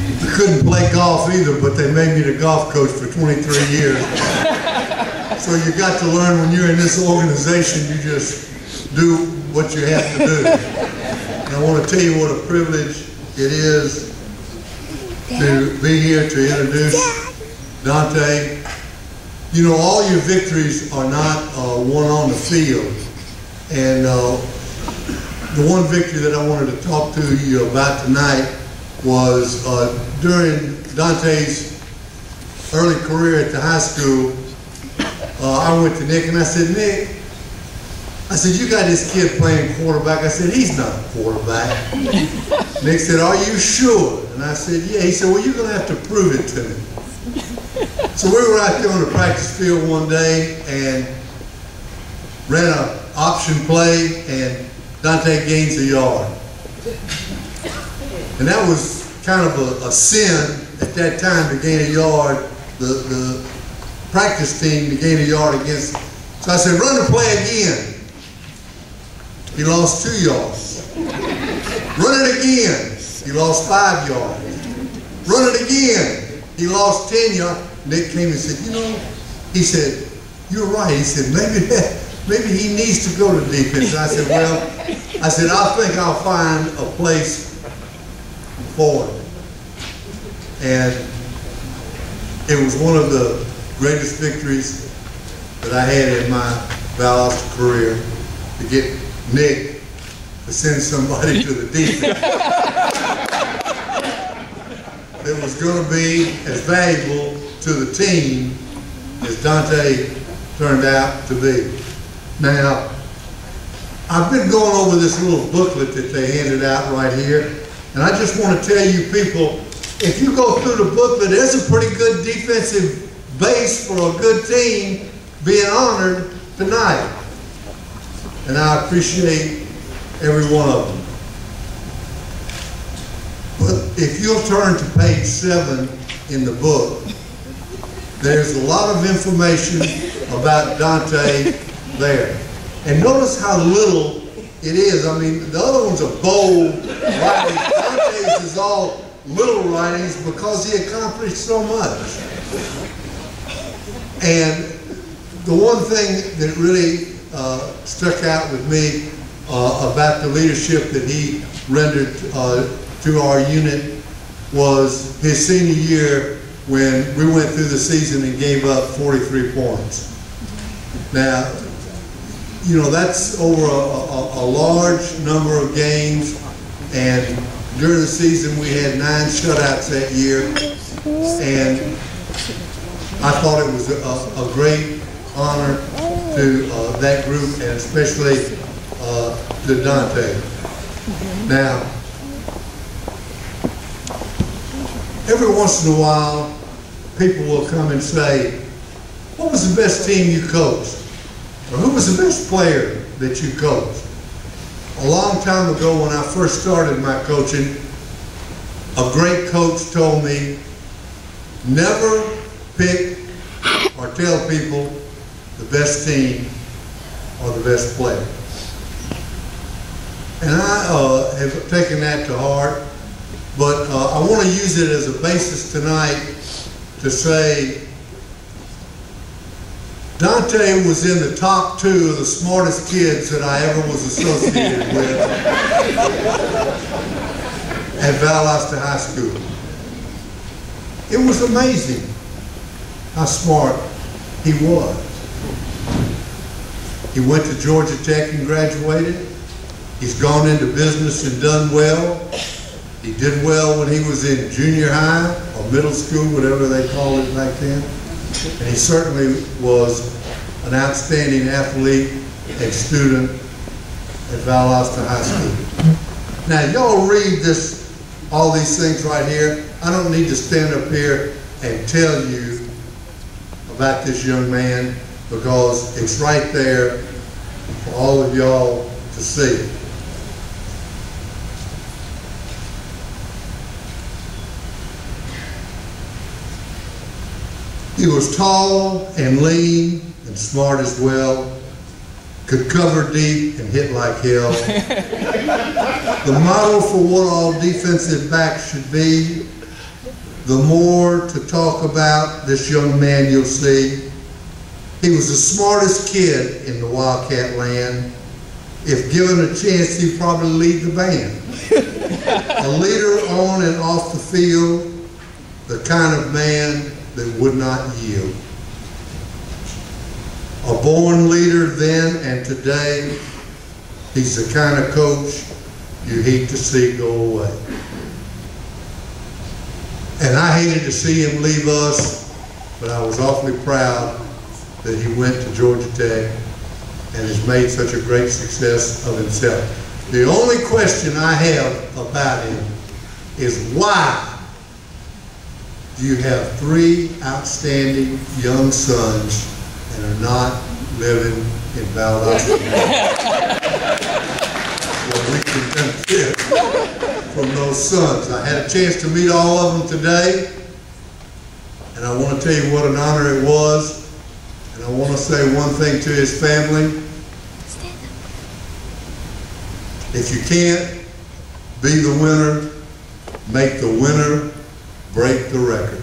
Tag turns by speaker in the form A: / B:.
A: I couldn't play golf either, but they made me the golf coach for 23 years. So you got to learn when you're in this organization, you just do what you have to do. And I want to tell you what a privilege it is to be here to introduce Dante. You know, all your victories are not won on the field. And the one victory that I wanted to talk to you about tonight was during Dante's early career at the high school. I went to Nick and I said, Nick, I said, you got this kid playing quarterback. I said, he's not a quarterback. Nick said, are you sure? And I said, yeah. He said, well, you're going to have to prove it to me. So we were out there on the practice field one day and ran an option play, and Dante gains a yard. And that was kind of a sin at that time to gain a yard. The practice team to gain a yard against. So I said, run the play again. He lost 2 yards. Run it again. He lost 5 yards. Run it again. He lost 10 yards. Nick came and said, you know, he said, you're right. He said, maybe he needs to go to defense. And I said, well, I think I'll find a place for him. And it was one of the greatest victories that I had in my Valdosta career, to get Nick to send somebody to the defense that was going to be as valuable to the team as Dante turned out to be. Now, I've been going over this little booklet that they handed out right here, and I just want to tell you people, if you go through the booklet, there's a pretty good defensive base for a good team being honored tonight. And I appreciate every one of them. But if you'll turn to page 7 in the book, there's a lot of information about Dante there. And notice how little it is. I mean, the other ones are bold writings. Dante's is all little writings because he accomplished so much. And the one thing that really stuck out with me about the leadership that he rendered to our unit was his senior year, when we went through the season and gave up 43 points. Now, you know, that's over a large number of games, and during the season we had 9 shutouts that year, and I thought it was a great honor to that group, and especially to Dante. Now, every once in a while, people will come and say, what was the best team you coached? Or who was the best player that you coached? A long time ago, when I first started my coaching, a great coach told me, never pick or tell people the best team or the best player. And I have taken that to heart, but I want to use it as a basis tonight to say Dante was in the top 2 of the smartest kids that I ever was associated with at Valdosta High School. It was amazing how smart he was. He went to Georgia Tech and graduated. He's gone into business and done well. He did well when he was in junior high or middle school, whatever they called it back then. And he certainly was an outstanding athlete and student at Valdosta High School. Now, y'all read this, all these things right here. I don't need to stand up here and tell you about this young man, because it's right there for all of y'all to see. He was tall and lean and smart as well, could cover deep and hit like hell. The model for what all defensive backs should be, the more to talk about this young man you'll see. He was the smartest kid in the Wildcat land. If given a chance, he'd probably lead the band. A leader on and off the field, the kind of man that would not yield. A born leader then and today, he's the kind of coach you hate to see go away. And I hated to see him leave us, but I was awfully proud that he went to Georgia Tech and has made such a great success of himself. The only question I have about him is why do you have 3 outstanding young sons and are not living in Valdosta? Well, we can benefit from those sons. I had a chance to meet all of them today, and I want to tell you what an honor it was. And I want to say one thing to his family. If you can't be the winner, make the winner break the record.